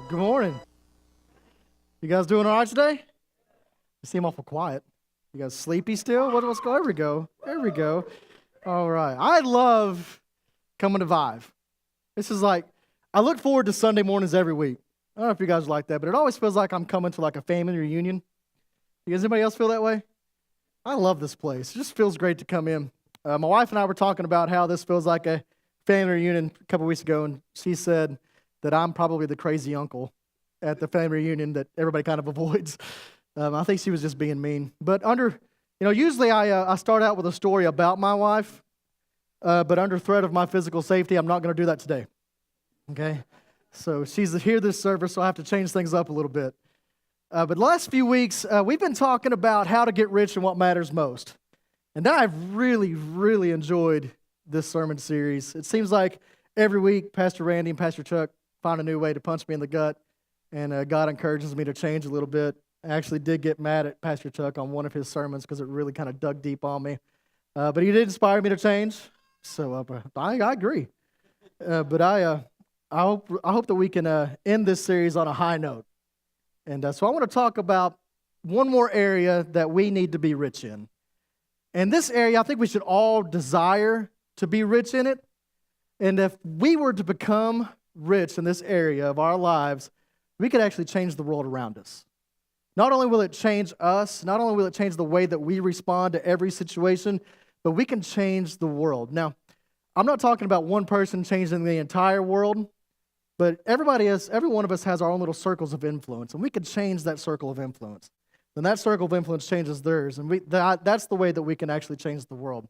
Good morning. You guys doing all right today? You seem awful quiet. You guys sleepy still? What's going on? There we go. There we go. All right. I love coming to Vive. This is like, I look forward to Sunday mornings every week. I don't know if you guys are like that, but it always feels like I'm coming to like a family reunion. Does anybody else feel that way? I love this place. It just feels great to come in. My wife and I were talking about how this feels like a family reunion a couple weeks ago, and she said that I'm probably the crazy uncle at the family reunion that everybody kind of avoids. I think she was just being mean. But usually I start out with a story about my wife, but under threat of my physical safety, I'm not going to do that today. Okay? So she's here this service, so I have to change things up a little bit. But the last few weeks, we've been talking about how to get rich and what matters most. And I've really, really enjoyed this sermon series. It seems like every week, Pastor Randy and Pastor Chuck find a new way to punch me in the gut, and God encourages me to change a little bit. I actually did get mad at Pastor Chuck on one of his sermons because it really kind of dug deep on me. But he did inspire me to change, so I agree. But I hope that we can end this series on a high note. And so I want to talk about one more area that we need to be rich in. And this area, I think we should all desire to be rich in it. And if we were to become rich in this area of our lives, we could actually change the world around us. Not only will it change us, not only will it change the way that we respond to every situation, but we can change the world. Now, I'm not talking about one person changing the entire world, but every one of us has our own little circles of influence, and we can change that circle of influence. Then that circle of influence changes theirs, and that's the way that we can actually change the world.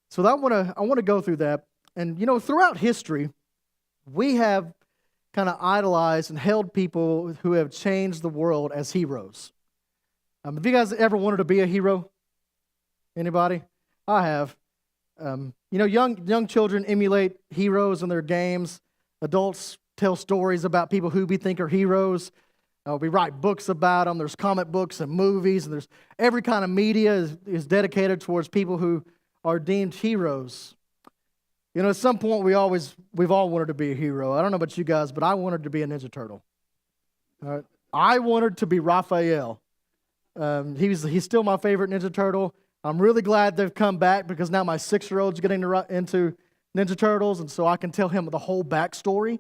So I want to go through that. And throughout history, we have kind of idolized and held people who have changed the world as heroes. Have you guys ever wanted to be a hero? Anybody? I have. Young children emulate heroes in their games. Adults tell stories about people who we think are heroes. We write books about them. There's comic books and movies, and there's every kind of media is dedicated towards people who are deemed heroes. At some point we've all wanted to be a hero. I don't know about you guys, but I wanted to be a Ninja Turtle. I wanted to be Raphael. He's still my favorite Ninja Turtle. I'm really glad they've come back because now my 6-year-old's getting into Ninja Turtles, and so I can tell him the whole backstory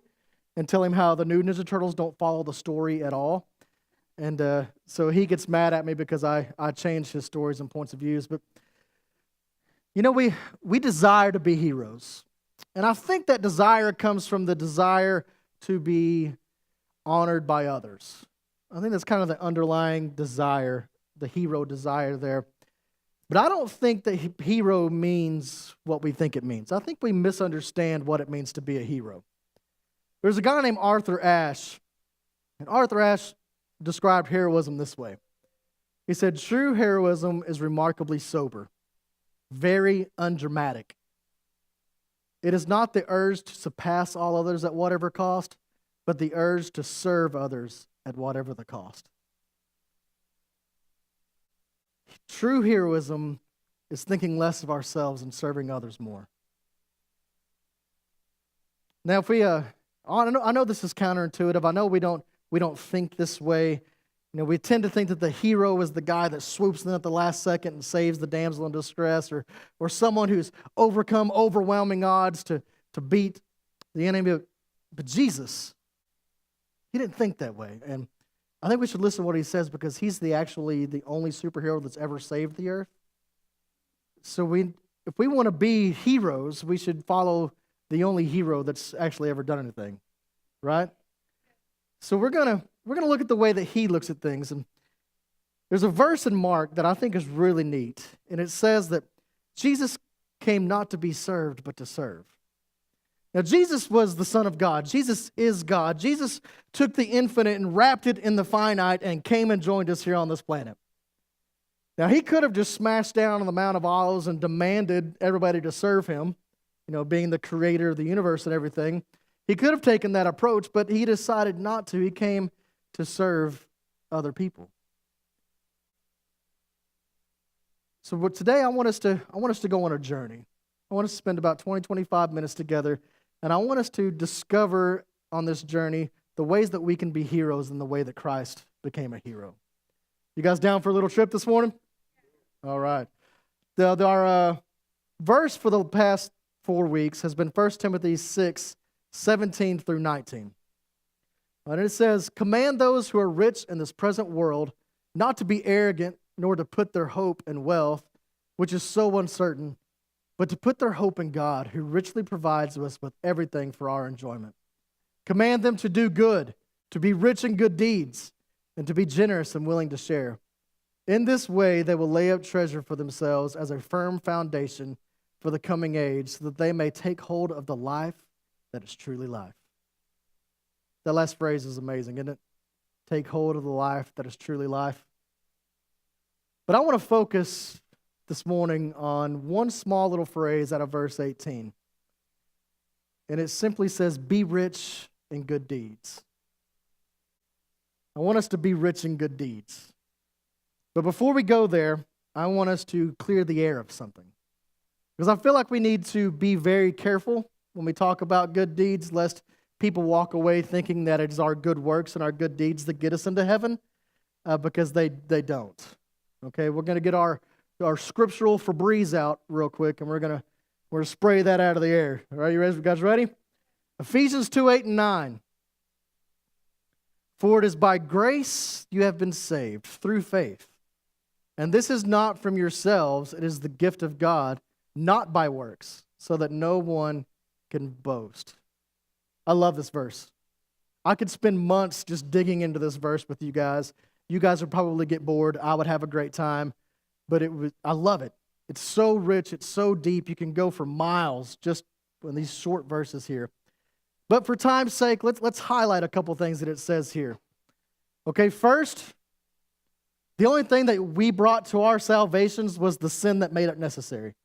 and tell him how the new Ninja Turtles don't follow the story at all. And so he gets mad at me because I change his stories and points of views. But we desire to be heroes. And I think that desire comes from the desire to be honored by others. I think that's kind of the underlying desire, the hero desire there. But I don't think that hero means what we think it means. I think we misunderstand what it means to be a hero. There's a guy named Arthur Ashe, and Arthur Ashe described heroism this way. He said, "True heroism is remarkably sober, very undramatic. It is not the urge to surpass all others at whatever cost, but the urge to serve others at whatever the cost." True heroism is thinking less of ourselves and serving others more. Now, if we, I know this is counterintuitive. I know we don't think this way. We tend to think that the hero is the guy that swoops in at the last second and saves the damsel in distress, or someone who's overcome overwhelming odds to beat the enemy. But Jesus, he didn't think that way. And I think we should listen to what he says because he's actually the only superhero that's ever saved the earth. So if we want to be heroes, we should follow the only hero that's actually ever done anything, right? So we're gonna look at the way that he looks at things. And there's a verse in Mark that I think is really neat. And it says that Jesus came not to be served, but to serve. Now, Jesus was the Son of God. Jesus is God. Jesus took the infinite and wrapped it in the finite and came and joined us here on this planet. Now, he could have just smashed down on the Mount of Olives and demanded everybody to serve him, being the creator of the universe and everything. He could have taken that approach, but he decided not to. He came to serve other people. So today I want us to go on a journey. I want us to spend about 20, 25 minutes together, and I want us to discover on this journey the ways that we can be heroes in the way that Christ became a hero. You guys down for a little trip this morning? All right. Our verse for the past 4 weeks has been 1 Timothy 6, 17 through 19. And it says, "Command those who are rich in this present world not to be arrogant, nor to put their hope in wealth, which is so uncertain, but to put their hope in God, who richly provides us with everything for our enjoyment. Command them to do good, to be rich in good deeds, and to be generous and willing to share. In this way, they will lay up treasure for themselves as a firm foundation for the coming age, so that they may take hold of the life that is truly life." That last phrase is amazing, isn't it? Take hold of the life that is truly life. But I want to focus this morning on one small little phrase out of verse 18. And it simply says, "Be rich in good deeds." I want us to be rich in good deeds. But before we go there, I want us to clear the air of something. Because I feel like we need to be very careful when we talk about good deeds, lest people walk away thinking that it's our good works and our good deeds that get us into heaven, because they don't. Okay, we're going to get our scriptural Febreze out real quick, and we're going to spray that out of the air. All right, you guys ready? Ephesians 2, 8, and 9. "For it is by grace you have been saved through faith. And this is not from yourselves, it is the gift of God, not by works, so that no one can boast." I love this verse. I could spend months just digging into this verse with you guys. You guys would probably get bored. I would have a great time. But I love it. It's so rich. It's so deep. You can go for miles just in these short verses here. But for time's sake, let's highlight a couple things that it says here. Okay, first, the only thing that we brought to our salvations was the sin that made it necessary.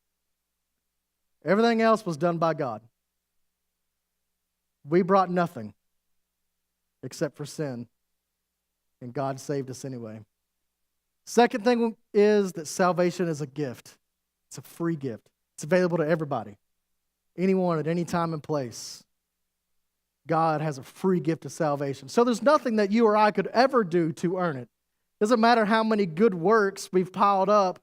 Everything else was done by God. We brought nothing except for sin, and God saved us anyway. Second thing is that salvation is a gift. It's a free gift. It's available to everybody, anyone at any time and place. God has a free gift of salvation. So there's nothing that you or I could ever do to earn it. Doesn't matter how many good works we've piled up.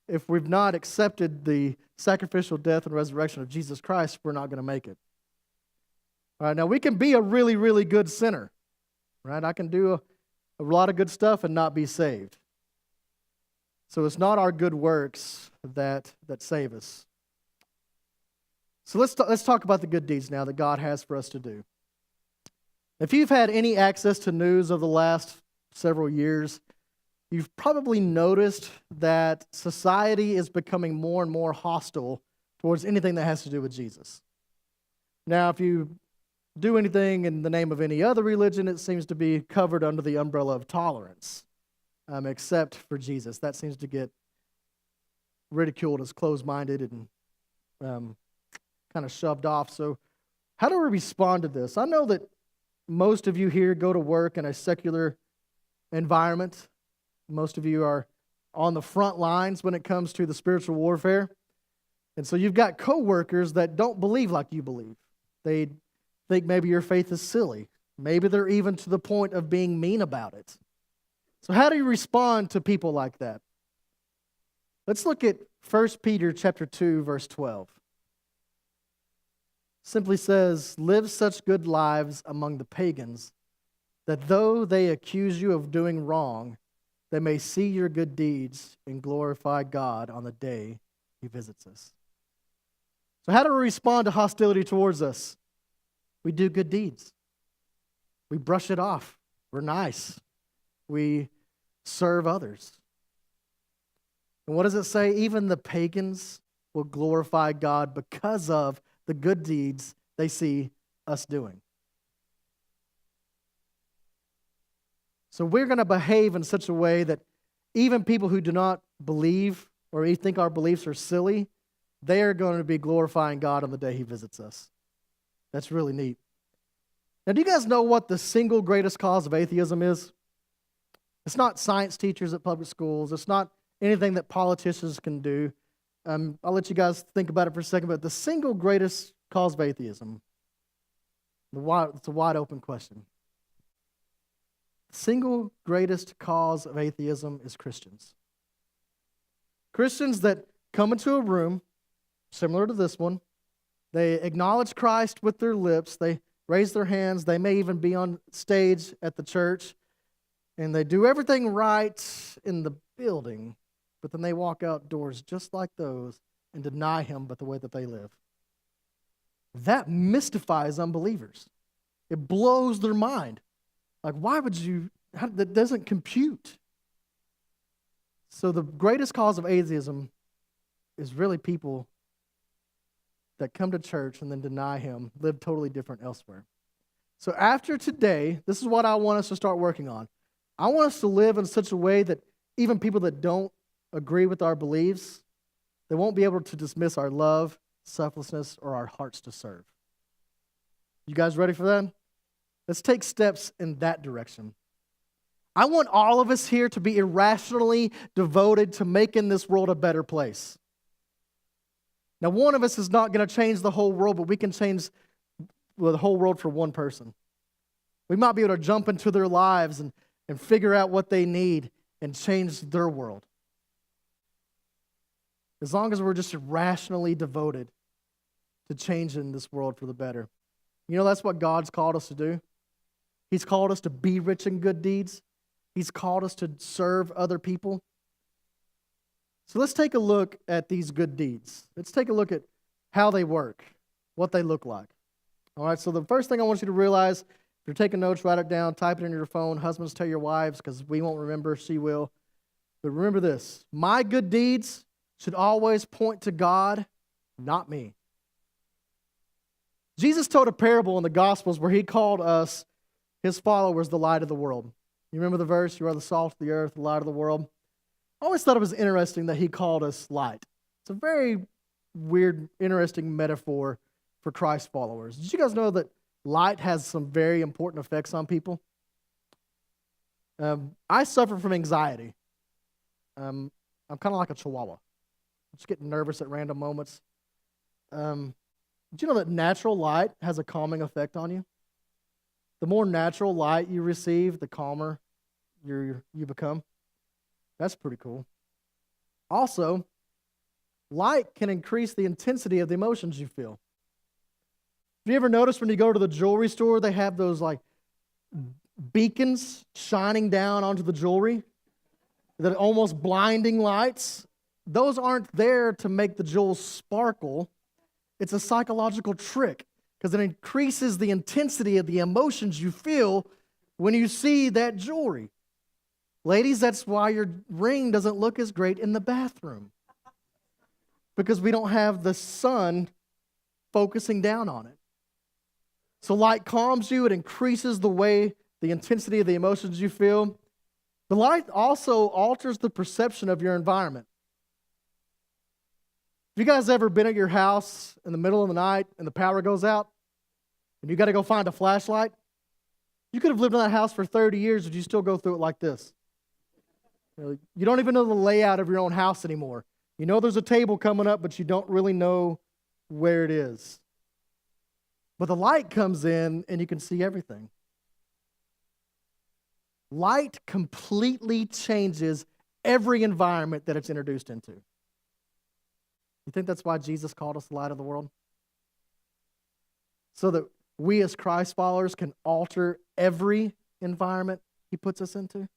If we've not accepted the sacrificial death and resurrection of Jesus Christ, we're not going to make it. All right, now we can be a really, really good sinner. Right? I can do a lot of good stuff and not be saved. So it's not our good works that save us. So let's talk about the good deeds now that God has for us to do. If you've had any access to news of the last several years, you've probably noticed that society is becoming more and more hostile towards anything that has to do with Jesus. Now, if you do anything in the name of any other religion, it seems to be covered under the umbrella of tolerance, except for Jesus. That seems to get ridiculed as closed-minded and kind of shoved off. So how do we respond to this? I know that most of you here go to work in a secular environment. Most of you are on the front lines when it comes to the spiritual warfare. And so you've got coworkers that don't believe like you believe. They think maybe your faith is silly. Maybe they're even to the point of being mean about it. So how do you respond to people like that? Let's look at 1 Peter chapter 2, verse 12. Simply says, "Live such good lives among the pagans, that though they accuse you of doing wrong, they may see your good deeds and glorify God on the day He visits us." So how do we respond to hostility towards us? We do good deeds. We brush it off. We're nice. We serve others. And what does it say? Even the pagans will glorify God because of the good deeds they see us doing. So we're going to behave in such a way that even people who do not believe or think our beliefs are silly, they are going to be glorifying God on the day He visits us. That's really neat. Now, do you guys know what the single greatest cause of atheism is? It's not science teachers at public schools. It's not anything that politicians can do. I'll let you guys think about it for a second, but the single greatest cause of atheism, it's a wide open question. single greatest cause of atheism is Christians. Christians that come into a room similar to this one, they acknowledge Christ with their lips, they raise their hands, they may even be on stage at the church, and they do everything right in the building, but then they walk outdoors just like those and deny Him but the way that they live. That mystifies unbelievers. It blows their mind. Like, why would you? That doesn't compute. So the greatest cause of atheism is really people that come to church and then deny Him, live totally different elsewhere. So after today, this is what I want us to start working on. I want us to live in such a way that even people that don't agree with our beliefs, they won't be able to dismiss our love, selflessness, or our hearts to serve. You guys ready for that? Let's take steps in that direction. I want all of us here to be irrationally devoted to making this world a better place. Now, one of us is not going to change the whole world, but we can change the whole world for one person. We might be able to jump into their lives and figure out what they need and change their world. As long as we're just irrationally devoted to changing this world for the better. You know, that's what God's called us to do. He's called us to be rich in good deeds. He's called us to serve other people. So let's take a look at these good deeds. Let's take a look at how they work, what they look like. All right, so the first thing I want you to realize, if you're taking notes, write it down, type it in your phone. Husbands, tell your wives, because we won't remember, she will. But remember this, my good deeds should always point to God, not me. Jesus told a parable in the Gospels where He called us, His followers, the light of the world. You remember the verse, you are the salt of the earth, the light of the world? I always thought it was interesting that He called us light. It's a very weird, interesting metaphor for Christ followers. Did you guys know that light has some very important effects on people? I suffer from anxiety. I'm kind of like a chihuahua. I just get nervous at random moments. Did you know that natural light has a calming effect on you? The more natural light you receive, the calmer you become. That's pretty cool. Also, light can increase the intensity of the emotions you feel. Have you ever noticed when you go to the jewelry store, they have those like beacons shining down onto the jewelry? That are almost blinding lights? Those aren't there to make the jewels sparkle. It's a psychological trick because it increases the intensity of the emotions you feel when you see that jewelry. Ladies, that's why your ring doesn't look as great in the bathroom. Because we don't have the sun focusing down on it. So light calms you. It increases the intensity of the emotions you feel. The light also alters the perception of your environment. Have you guys ever been at your house in the middle of the night and the power goes out and you got to go find a flashlight? You could have lived in that house for 30 years, but you still go through it like this. You don't even know the layout of your own house anymore. You know there's a table coming up, but you don't really know where it is. But the light comes in and you can see everything. Light completely changes every environment that it's introduced into. You think that's why Jesus called us the light of the world? So that we as Christ followers can alter every environment He puts us into?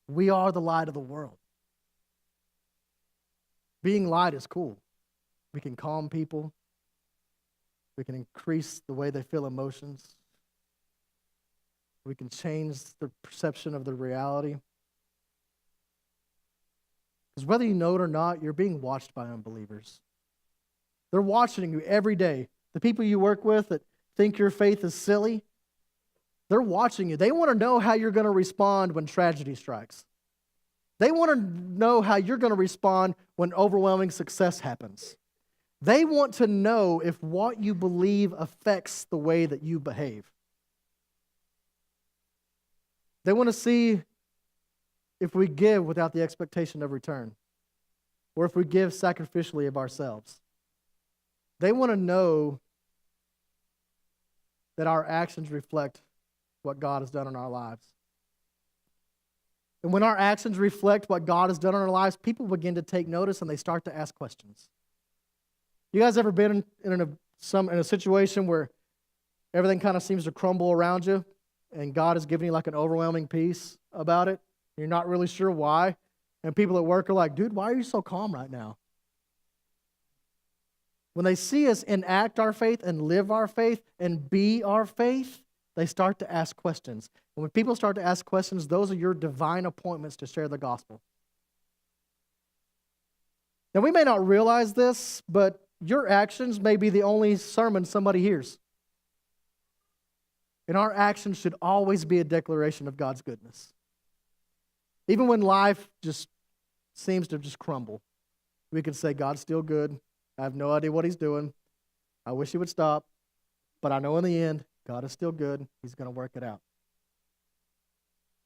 We are the light of the world. Being light is cool. We can calm people. We can increase the way they feel emotions. We can change the perception of the reality. Because whether you know it or not, you're being watched by unbelievers. They're watching you every day. The people you work with that think your faith is silly, they're watching you. They want to know how you're going to respond when tragedy strikes. They want to know how you're going to respond when overwhelming success happens. They want to know if what you believe affects the way that you behave. They want to see if we give without the expectation of return, or if we give sacrificially of ourselves. They want to know that our actions reflect what God has done in our lives. And when our actions reflect what God has done in our lives, people begin to take notice and they start to ask questions. You guys ever been in a situation where everything kind of seems to crumble around you and God has given you like an overwhelming peace about it? You're not really sure why. And people at work are like, dude, why are you so calm right now? When they see us enact our faith and live our faith and be our faith, they start to ask questions. And when people start to ask questions, those are your divine appointments to share the gospel. Now, we may not realize this, but your actions may be the only sermon somebody hears. And our actions should always be a declaration of God's goodness. Even when life just seems to just crumble, we can say, God's still good. I have no idea what He's doing. I wish He would stop. But I know in the end, God is still good. He's going to work it out.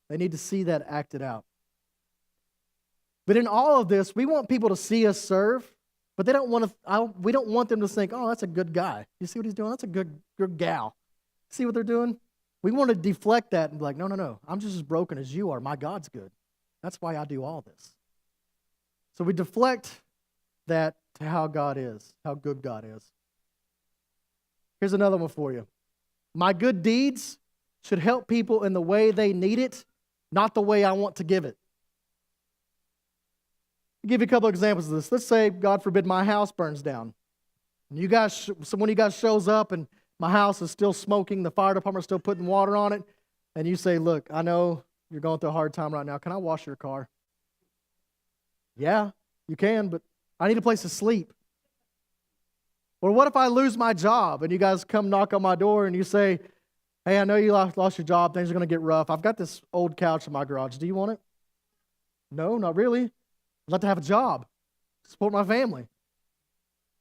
They need to see that acted out. But in all of this, we want people to see us serve, but they don't want to. We don't want them to think, "Oh, that's a good guy. You see what he's doing? That's a good gal. See what they're doing?" We want to deflect that and be like, "No. I'm just as broken as you are. My God's good. That's why I do all this." So we deflect that to how God is, how good God is. Here's another one for you. My good deeds should help people in the way they need it, not the way I want to give it. I'll give you a couple of examples of this. Let's say, God forbid, my house burns down. And someone of you guys shows up and my house is still smoking, the fire department's still putting water on it, and you say, look, I know you're going through a hard time right now. Can I wash your car? Yeah, you can, but I need a place to sleep. Or what if I lose my job and you guys come knock on my door and you say, hey, I know you lost your job. Things are going to get rough. I've got this old couch in my garage. Do you want it? No, not really. I'd like to have a job, support my family.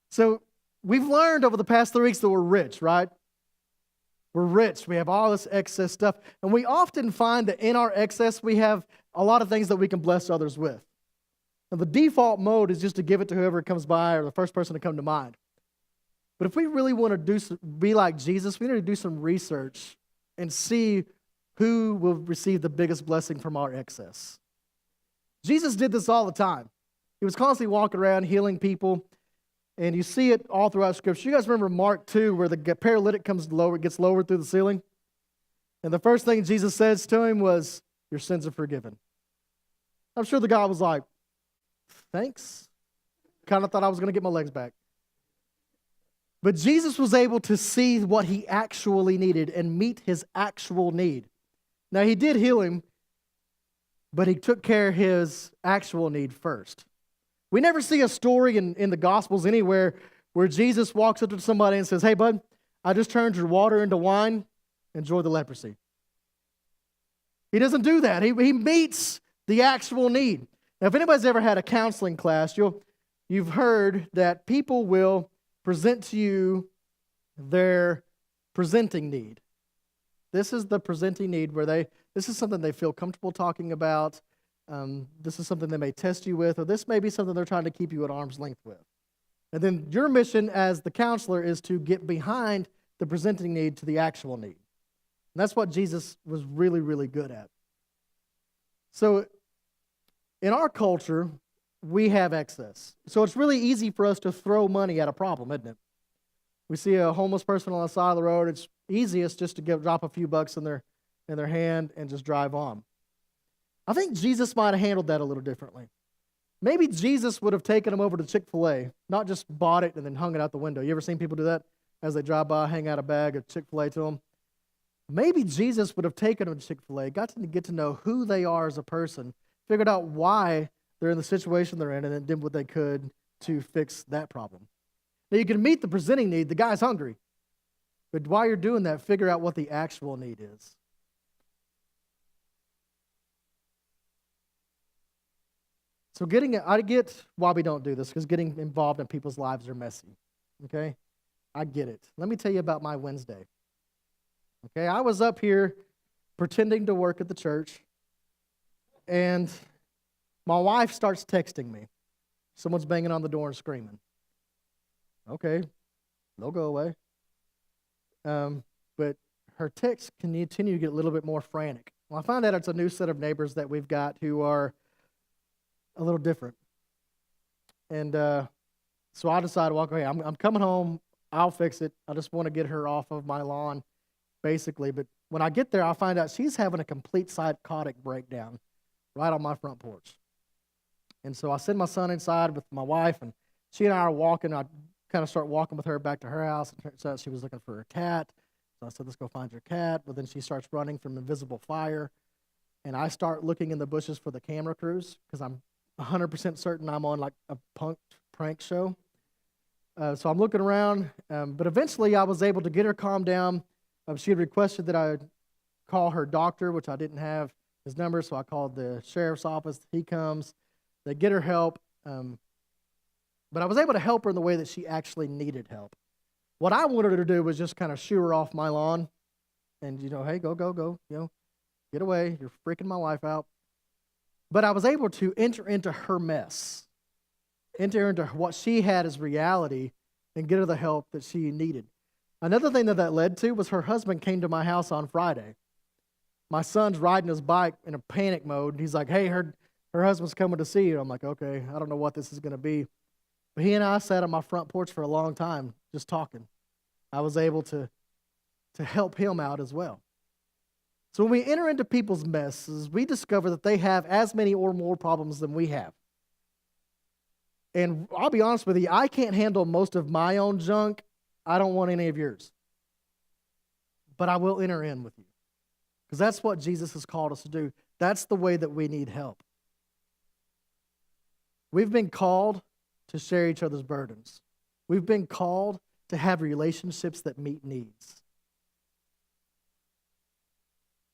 So we've learned over the past 3 weeks that we're rich, right? We're rich. We have all this excess stuff. And we often find that in our excess, we have a lot of things that we can bless others with. And the default mode is just to give it to whoever comes by or the first person to come to mind. But if we really want to be like Jesus, we need to do some research and see who will receive the biggest blessing from our excess. Jesus did this all the time. He was constantly walking around healing people, and you see it all throughout Scripture. You guys remember Mark 2 where the paralytic gets lowered through the ceiling? And the first thing Jesus says to him was, your sins are forgiven. I'm sure the guy was like, thanks. Kind of thought I was going to get my legs back. But Jesus was able to see what he actually needed and meet his actual need. Now, he did heal him, but he took care of his actual need first. We never see a story in the Gospels anywhere where Jesus walks up to somebody and says, hey, bud, I just turned your water into wine. Enjoy the leprosy. He doesn't do that. He meets the actual need. Now, if anybody's ever had a counseling class, you've heard that people will present to you their presenting need. This is the presenting need where this is something they feel comfortable talking about. This is something they may test you with, or this may be something they're trying to keep you at arm's length with. And then your mission as the counselor is to get behind the presenting need to the actual need. And that's what Jesus was really, really good at. So in our culture, we have excess. So it's really easy for us to throw money at a problem, isn't it? We see a homeless person on the side of the road. It's easiest just to drop a few bucks in their hand and just drive on. I think Jesus might have handled that a little differently. Maybe Jesus would have taken them over to Chick-fil-A, not just bought it and then hung it out the window. You ever seen people do that? As they drive by, hang out a bag of Chick-fil-A to them? Maybe Jesus would have taken them to Chick-fil-A, got them to get to know who they are as a person, figured out why they're in the situation they're in, and then did what they could to fix that problem. Now, you can meet the presenting need. The guy's hungry. But while you're doing that, figure out what the actual need is. So I get why we don't do this, because getting involved in people's lives are messy. Okay? I get it. Let me tell you about my Wednesday. Okay? I was up here pretending to work at the church, and my wife starts texting me. Someone's banging on the door and screaming. Okay, they'll go away. But her ticks continue to get a little bit more frantic. Well, I find out it's a new set of neighbors that we've got who are a little different. And so I decided, well, okay, I'm coming home. I'll fix it. I just want to get her off of my lawn, basically. But when I get there, I find out she's having a complete psychotic breakdown right on my front porch. And so I send my son inside with my wife, and she and I are walking. I kind of start walking with her back to her house. It turns out she was looking for her cat. So I said, let's go find your cat. But then she starts running from invisible fire. And I start looking in the bushes for the camera crews because I'm 100% certain I'm on like a prank show. So I'm looking around. But eventually I was able to get her calmed down. She had requested that I call her doctor, which I didn't have his number. So I called the sheriff's office. He comes. They get her help. But I was able to help her in the way that she actually needed help. What I wanted her to do was just kind of shoo her off my lawn and, hey, go, get away. You're freaking my wife out. But I was able to enter into her mess, enter into what she had as reality, and get her the help that she needed. Another thing that led to was her husband came to my house on Friday. My son's riding his bike in a panic mode. And he's like, hey, her husband's coming to see you. I'm like, okay, I don't know what this is going to be. But he and I sat on my front porch for a long time just talking. I was able to help him out as well. So when we enter into people's messes, we discover that they have as many or more problems than we have. And I'll be honest with you, I can't handle most of my own junk. I don't want any of yours. But I will enter in with you. Because that's what Jesus has called us to do. That's the way that we need help. We've been called to share each other's burdens. We've been called to have relationships that meet needs.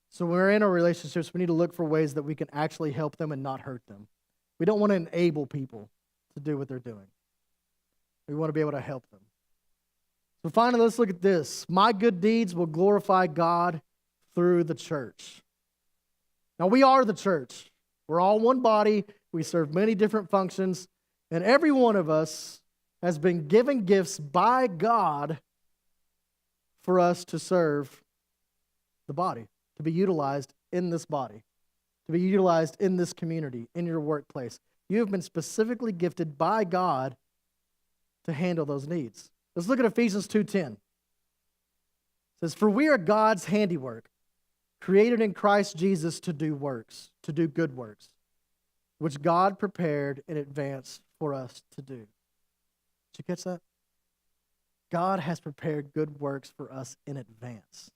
So when we're in our relationships, we need to look for ways that we can actually help them and not hurt them. We don't want to enable people to do what they're doing. We want to be able to help them. So finally, let's look at this. My good deeds will glorify God through the church. Now, we are the church. We're all one body. We serve many different functions. And every one of us has been given gifts by God for us to serve the body, to be utilized in this body, to be utilized in this community, in your workplace. You have been specifically gifted by God to handle those needs. Let's look at Ephesians 2:10. It says, for we are God's handiwork, created in Christ Jesus to do works, to do good works, which God prepared in advance for us to do. Did you catch that? God has prepared good works for us in advance.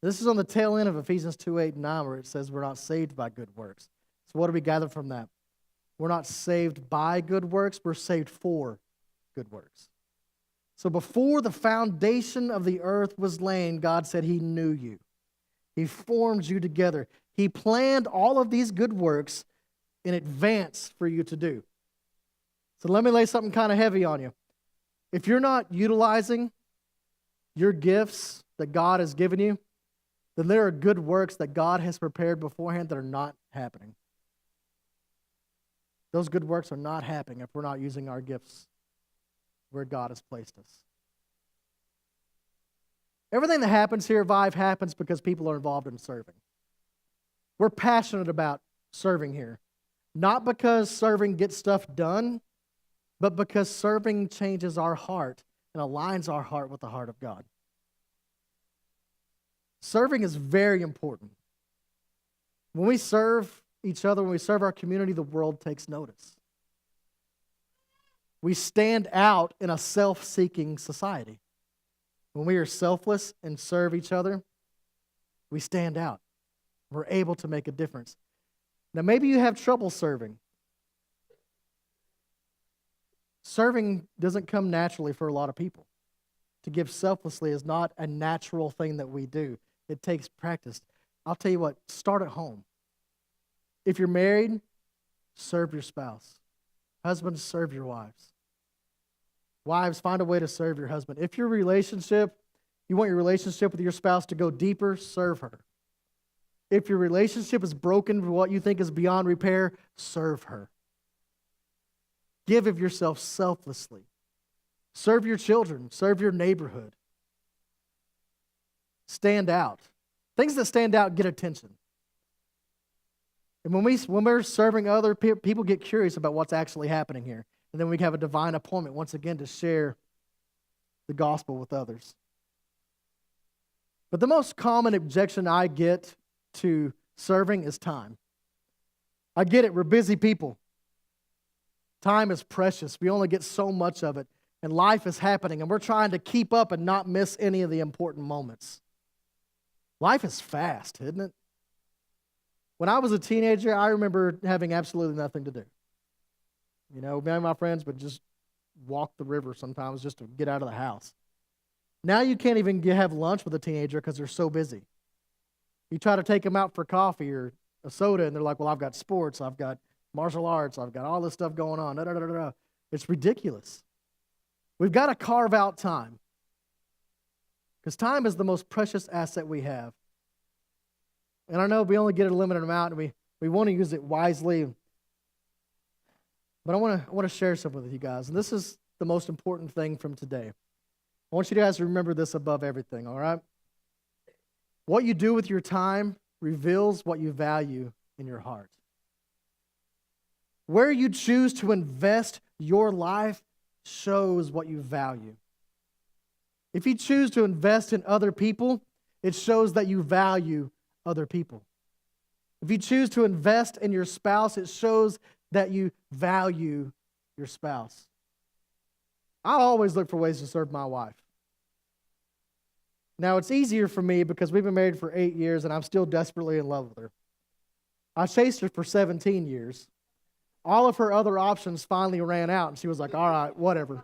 This is on the tail end of Ephesians 2:8-9, where it says we're not saved by good works. So what do we gather from that? We're not saved by good works, we're saved for good works. So before the foundation of the earth was laid, God said He knew you. He formed you together. He planned all of these good works in advance for you to do. So let me lay something kind of heavy on you. If you're not utilizing your gifts that God has given you, then there are good works that God has prepared beforehand that are not happening. Those good works are not happening if we're not using our gifts where God has placed us. Everything that happens here at Vive happens because people are involved in serving. We're passionate about serving here. Not because serving gets stuff done, but because serving changes our heart and aligns our heart with the heart of God. Serving is very important. When we serve each other, when we serve our community, the world takes notice. We stand out in a self-seeking society. When we are selfless and serve each other, we stand out. We're able to make a difference. Now, maybe you have trouble serving. Serving doesn't come naturally for a lot of people. To give selflessly is not a natural thing that we do. It takes practice. I'll tell you what, start at home. If you're married, serve your spouse. Husbands, serve your wives. Wives, find a way to serve your husband. If you want your relationship with your spouse to go deeper, serve her. If your relationship is broken for what you think is beyond repair, serve her. Give of yourself selflessly. Serve your children. Serve your neighborhood. stand out. Things that stand out get attention. And when we're serving other people, people get curious about what's actually happening here. And then we have a divine appointment once again to share the gospel with others. But the most common objection I get to serving is time. I get it, we're busy people. Time is precious. We only get so much of it. And life is happening, and we're trying to keep up and not miss any of the important moments. Life is fast, isn't it? When I was a teenager, I remember having absolutely nothing to do. You know, me and my friends would just walk the river sometimes just to get out of the house. Now you can't even have lunch with a teenager because they're so busy. You try to take them out for coffee or a soda, and they're like, well, I've got sports, I've got martial arts, I've got all this stuff going on. Da, da, da, da, da. It's ridiculous. We've got to carve out time. Because time is the most precious asset we have. And I know we only get a limited amount, and we want to use it wisely. But I want to share something with you guys. And this is the most important thing from today. I want you guys to remember this above everything, all right? What you do with your time reveals what you value in your heart. Where you choose to invest your life shows what you value. If you choose to invest in other people, it shows that you value other people. If you choose to invest in your spouse, it shows that you value your spouse. I always look for ways to serve my wife. Now, it's easier for me because we've been married for 8 years and I'm still desperately in love with her. I chased her for 17 years. All of her other options finally ran out, and she was like, all right, whatever.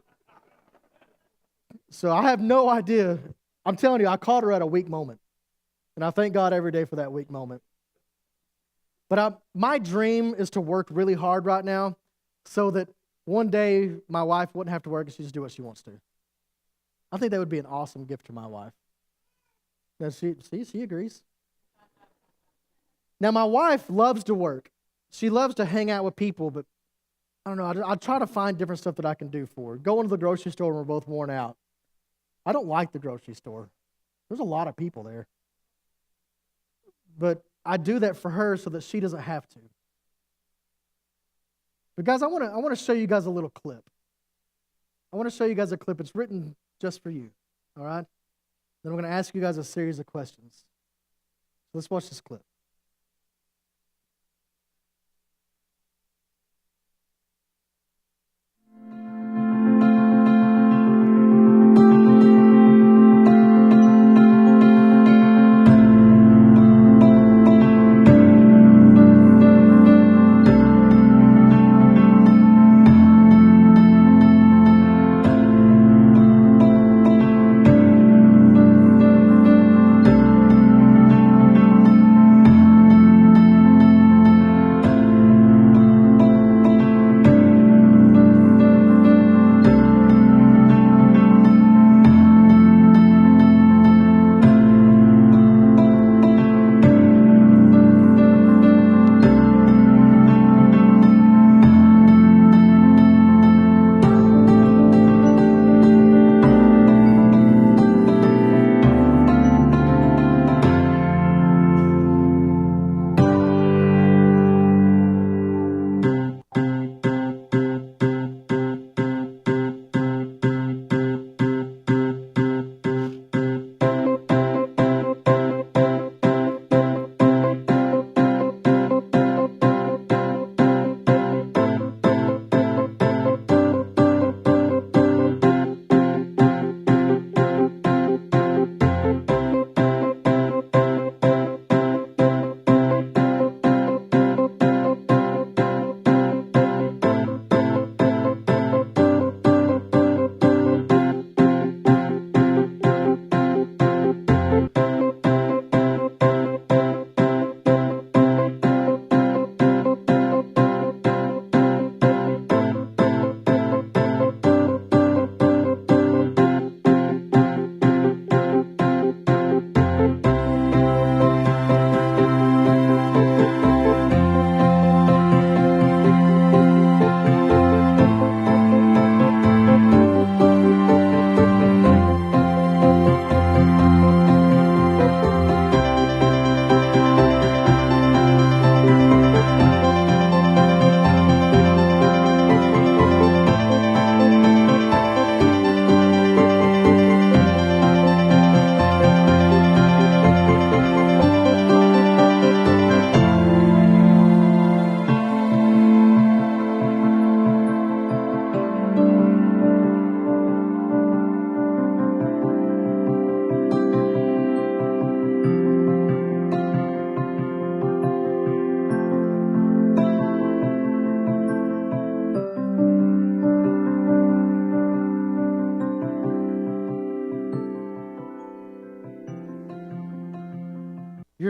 So I have no idea. I'm telling you, I caught her at a weak moment. And I thank God every day for that weak moment. But my dream is to work really hard right now so that one day my wife wouldn't have to work and she'd just do what she wants to. I think that would be an awesome gift to my wife. Now, she agrees. Now, my wife loves to work. She loves to hang out with people, but I don't know. I try to find different stuff that I can do for her. Going to the grocery store when we're both worn out. I don't like the grocery store. There's a lot of people there. But I do that for her so that she doesn't have to. But guys, I want to show you guys a little clip. I want to show you guys a clip. It's written just for you, all right? Then I'm going to ask you guys a series of questions. So let's watch this clip.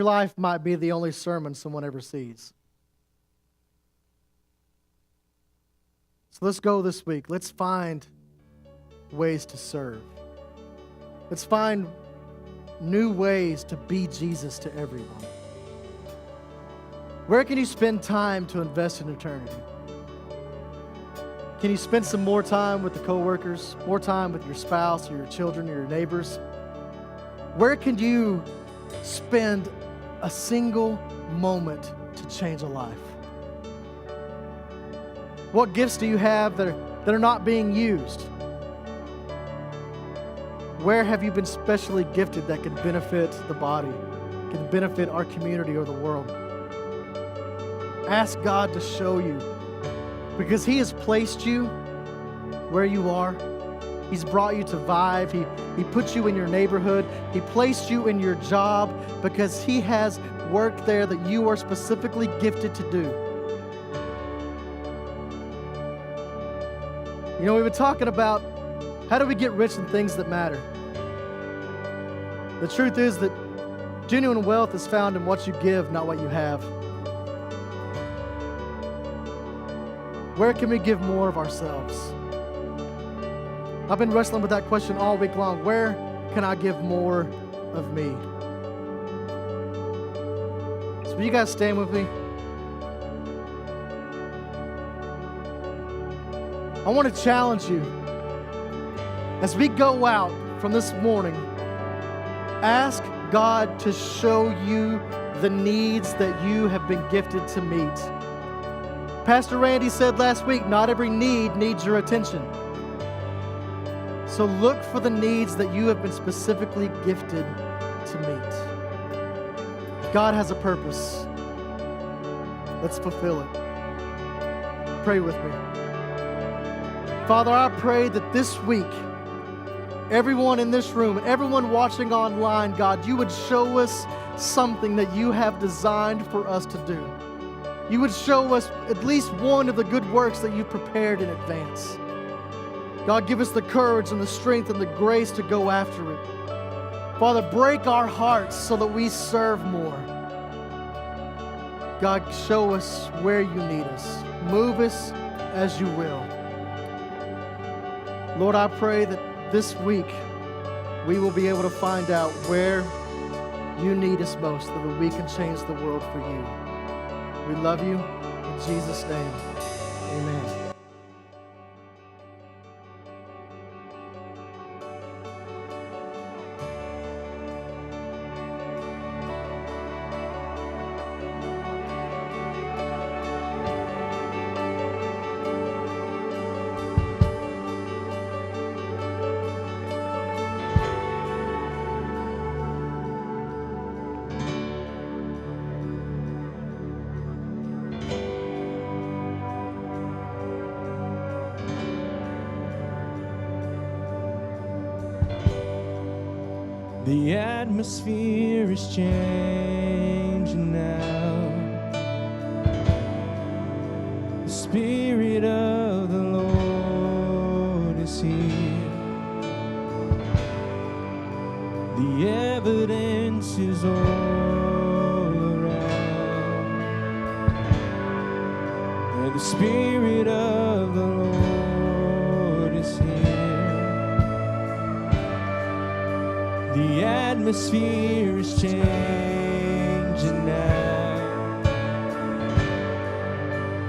your life might be the only sermon someone ever sees. So let's go this week. Let's find ways to serve. Let's find new ways to be Jesus to everyone. Where can you spend time to invest in eternity? Can you spend some more time with the coworkers, more time with your spouse or your children or your neighbors? Where can you spend a single moment to change a life? What gifts do you have that are not being used? Where have you been specially gifted that can benefit the body, can benefit our community or the world? Ask God to show you, because He has placed you where you are. He's brought you to Vive. He put you in your neighborhood. He placed you in your job because He has work there that you are specifically gifted to do. You know, we've been talking about how do we get rich in things that matter. The truth is that genuine wealth is found in what you give, not what you have. Where can we give more of ourselves? I've been wrestling with that question all week long. Where can I give more of me? So will you guys stand with me? I want to challenge you. As we go out from this morning, ask God to show you the needs that you have been gifted to meet. Pastor Randy said last week, not every need needs your attention. So look for the needs that you have been specifically gifted to meet. God has a purpose. Let's fulfill it. Pray with me. Father, I pray that this week, everyone in this room, everyone watching online, God, you would show us something that you have designed for us to do. You would show us at least one of the good works that you prepared in advance. God, give us the courage and the strength and the grace to go after it. Father, break our hearts so that we serve more. God, show us where you need us. Move us as you will. Lord, I pray that this week we will be able to find out where you need us most so that we can change the world for you. We love you. In Jesus' name, amen. The atmosphere is changing now. The Spirit of the Lord is here. The evidence is all around. And the Spirit of the Lord is here. The atmosphere is changing now.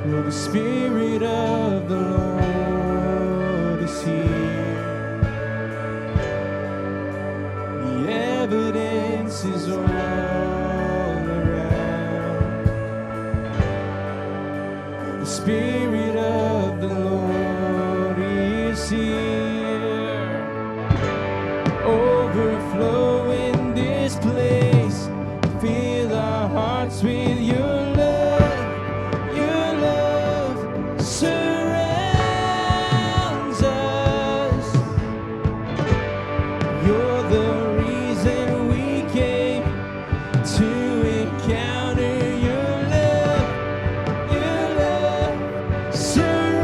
Well, the Spirit of the Lord is here. The evidence is all around. The Spirit of the Lord is here. Overflow in this place. Fill our hearts with your love. Your love surrounds us. You're the reason we came to encounter your love. Your love surrounds us.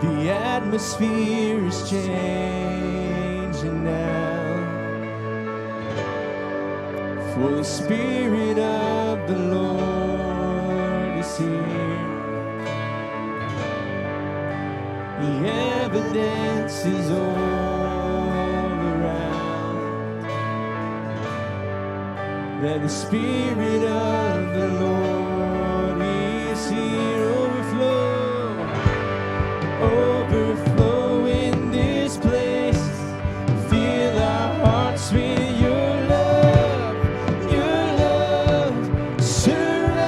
The atmosphere is changing now. For the Spirit of the Lord is here. The evidence is all around that the Spirit of the Lord is here. Overflow in this place. Fill our hearts with your love. Your love surrounds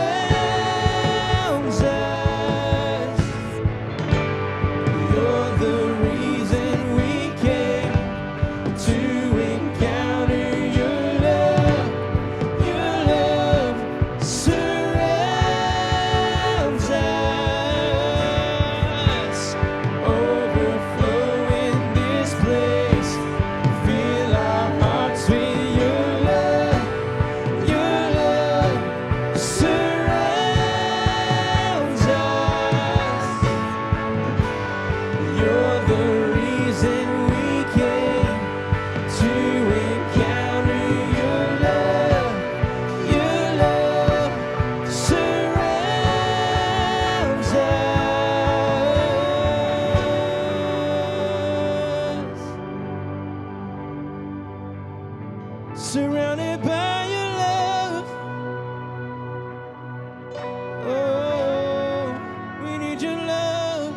us. You're the reason we came to encounter your love. Your love surrounds us. Overflow in this place. Fill our hearts with your love. Your love surrounds us. You're the reason we came to encounter your love. Your love surrounds us. Surrounded by your love. Oh, we need your love.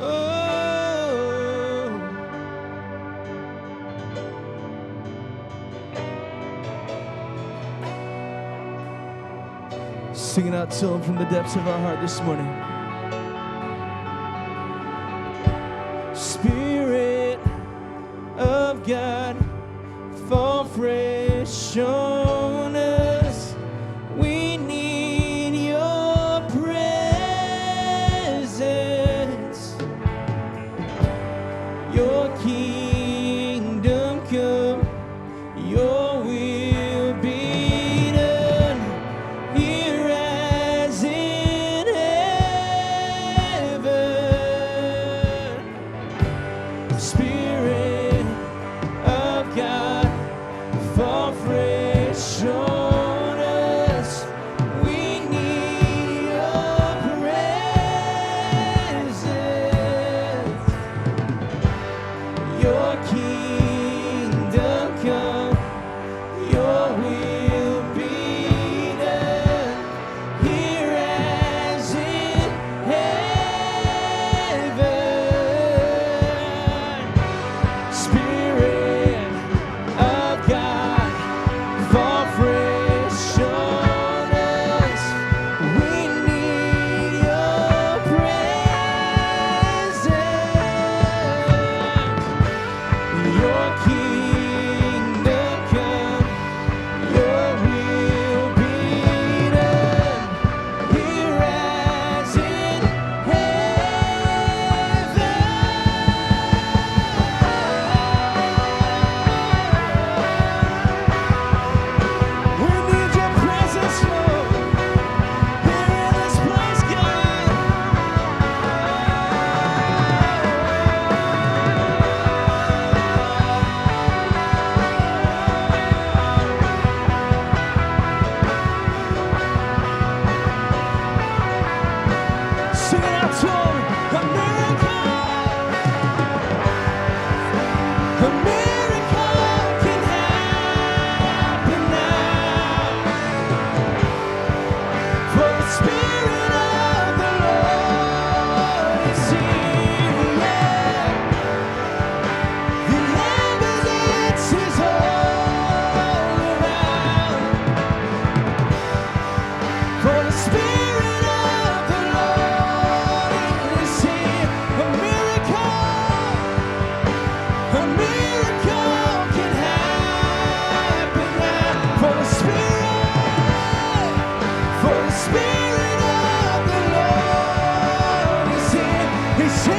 Oh, sing it out to him from the depths of our heart this morning. Spirit of God, fall fresh on us. We need your presence. Your kingdom come, your will be done, here as in heaven. Spirit of God, fall fresh on us. We need your presence. Your kingdom come, your will be done, here as in heaven. Spirit of God, fall fresh on us. We need your presence. Your kingdom come, your will be done, here as in heaven. We need your presence, Lord, here in this place, God. Sing it out to him. A miracle can happen now. For the Spirit of the Lord is here. Yeah. The evidence is all around. For the Spirit of the Lord is here. A miracle can happen now. For the Spirit of the Lord is here. He's here.